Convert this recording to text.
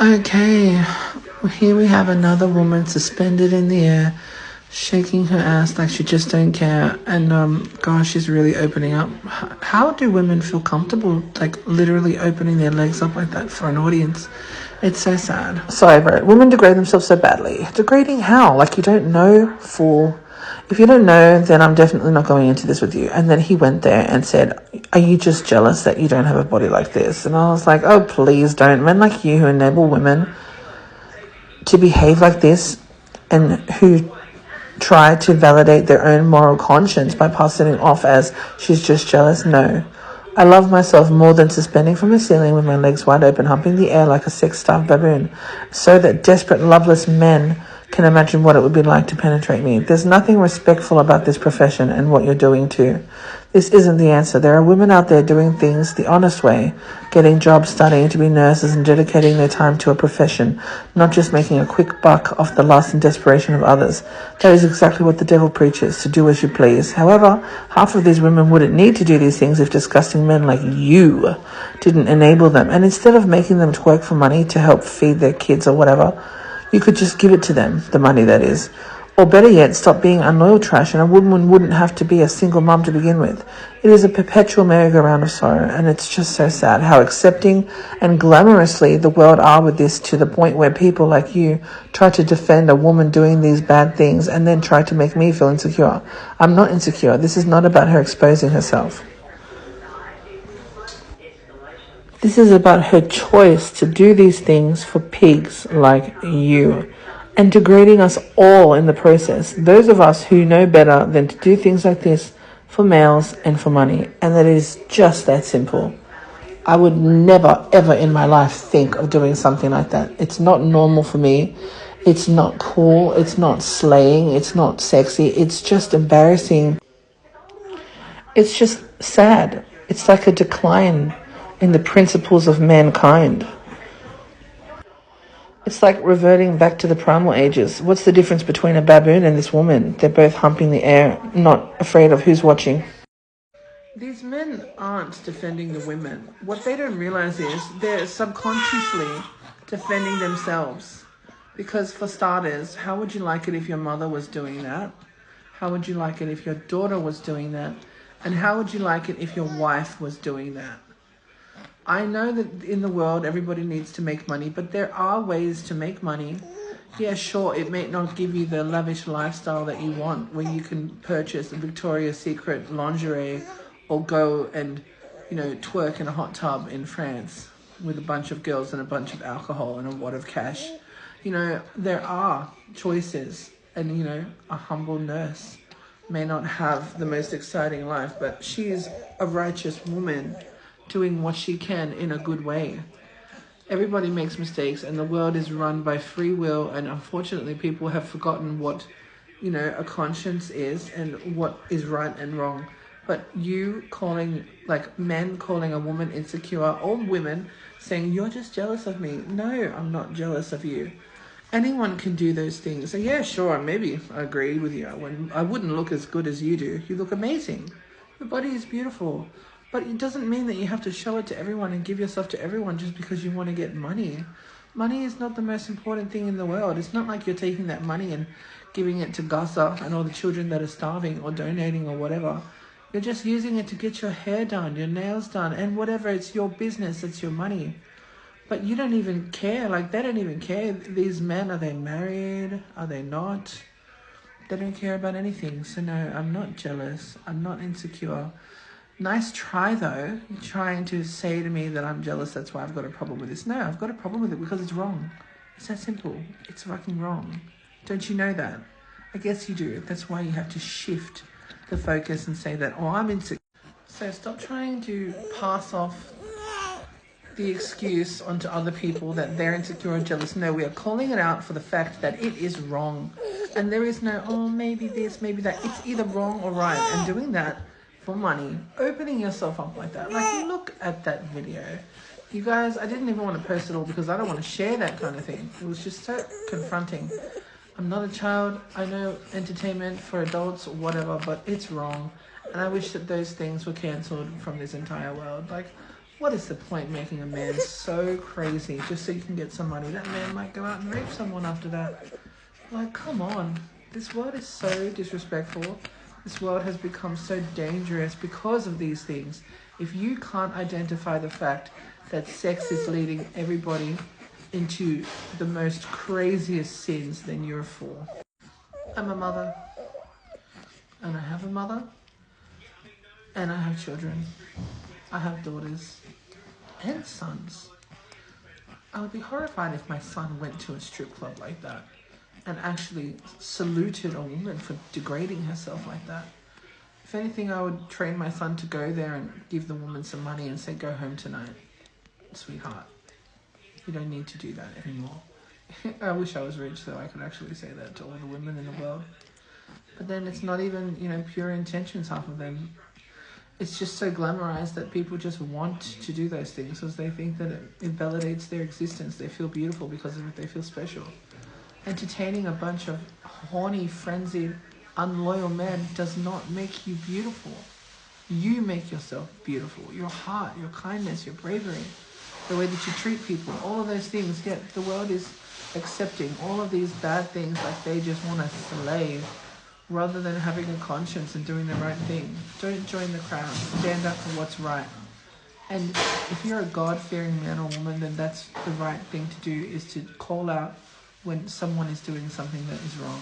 Okay, well, here we have another woman suspended in the air, shaking her ass like she just don't care. And gosh, she's really opening up. How do women feel comfortable, like literally opening their legs up like that for an audience? It's so sad. Sorry, bro. Women degrade themselves so badly. Degrading how? Like you don't know for... If you don't know, then I'm definitely not going into this with you. And then he went there and said, are you just jealous that you don't have a body like this? And I was like, oh, please don't. Men like you who enable women to behave like this and who try to validate their own moral conscience by passing it off as she's just jealous. No. I love myself more than suspending from the ceiling with my legs wide open, humping the air like a sex-starved baboon, so that desperate, loveless men can imagine what it would be like to penetrate me. There's nothing respectful about this profession and what you're doing too. This isn't the answer. There are women out there doing things the honest way, getting jobs, studying to be nurses and dedicating their time to a profession, not just making a quick buck off the lust and desperation of others. That is exactly what the devil preaches, to do as you please. However, half of these women wouldn't need to do these things if disgusting men like you didn't enable them. And instead of making them twerk for money to help feed their kids or whatever, you could just give it to them, the money that is. Or better yet, stop being unloyal trash, and a woman wouldn't have to be a single mum to begin with. It is a perpetual merry-go-round of sorrow, and it's just so sad how accepting and glamorously the world are with this, to the point where people like you try to defend a woman doing these bad things and then try to make me feel insecure. I'm not insecure. This is not about her exposing herself. This is about her choice to do these things for pigs like you, and degrading us all in the process. Those of us who know better than to do things like this for males and for money. And that is just that simple. I would never, ever in my life think of doing something like that. It's not normal for me. It's not cool. It's not slaying. It's not sexy. It's just embarrassing. It's just sad. It's like a decline in the principles of mankind. It's like reverting back to the primal ages. What's the difference between a baboon and this woman? They're both humping the air, not afraid of who's watching. These men aren't defending the women. What they don't realize is they're subconsciously defending themselves. Because for starters, how would you like it if your mother was doing that? How would you like it if your daughter was doing that? And how would you like it if your wife was doing that? I know that in the world everybody needs to make money, but there are ways to make money. Yeah, sure, it may not give you the lavish lifestyle that you want, where you can purchase a Victoria's Secret lingerie or go and, twerk in a hot tub in France with a bunch of girls and a bunch of alcohol and a wad of cash. There are choices, and, a humble nurse may not have the most exciting life, but she is a righteous woman doing what she can in a good way. Everybody makes mistakes, and the world is run by free will, and unfortunately people have forgotten what, a conscience is and what is right and wrong. But you calling, men calling a woman insecure, or women saying, you're just jealous of me. No, I'm not jealous of you. Anyone can do those things. So yeah, sure, maybe I agree with you. I wouldn't look as good as you do. You look amazing. Your body is beautiful. But it doesn't mean that you have to show it to everyone and give yourself to everyone just because you want to get money. Money is not the most important thing in the world. It's not like you're taking that money and giving it to Gaza and all the children that are starving or donating or whatever. You're just using it to get your hair done, your nails done, and whatever. It's your business. It's your money. But you don't even care. They don't even care. These men, are they married? Are they not? They don't care about anything. So no, I'm not jealous. I'm not insecure. Nice try, though. You're trying to say to me that I'm jealous, that's why I've got a problem with this. No, I've got a problem with it because it's wrong. It's that simple. It's fucking wrong. Don't you know that? I guess you do. That's why you have to shift the focus and say that, I'm insecure. So stop trying to pass off the excuse onto other people that they're insecure and jealous. No, we are calling it out for the fact that it is wrong. And there is no, maybe this, maybe that. It's either wrong or right. And doing that for money, opening yourself up like that. Look at that video. You guys, I didn't even want to post it all because I don't want to share that kind of thing. It was just so confronting. I'm not a child. I know entertainment for adults or whatever, but it's wrong. And I wish that those things were cancelled from this entire world. What is the point making a man so crazy just so you can get some money? That man might go out and rape someone after that. Like, come on. This world is so disrespectful. This world has become so dangerous because of these things. If you can't identify the fact that sex is leading everybody into the most craziest sins, then you're a fool. I'm a mother, and I have a mother, and I have children. I have daughters and sons. I would be horrified if my son went to a strip club like that and actually saluted a woman for degrading herself like that. If anything, I would train my son to go there and give the woman some money and say, go home tonight, sweetheart. You don't need to do that anymore. I wish I was rich so I could actually say that to all the women in the world. But then it's not even, pure intentions, half of them. It's just so glamorized that people just want to do those things because they think that it validates their existence. They feel beautiful because of it. They feel special. Entertaining a bunch of horny, frenzied, unloyal men does not make you beautiful. You make yourself beautiful. Your heart, your kindness, your bravery, the way that you treat people, all of those things. Yet the world is accepting all of these bad things like they just want a slave rather than having a conscience and doing the right thing. Don't join the crowd. Stand up for what's right. And if you're a God-fearing man or woman, then that's the right thing to do, is to call out when someone is doing something that is wrong.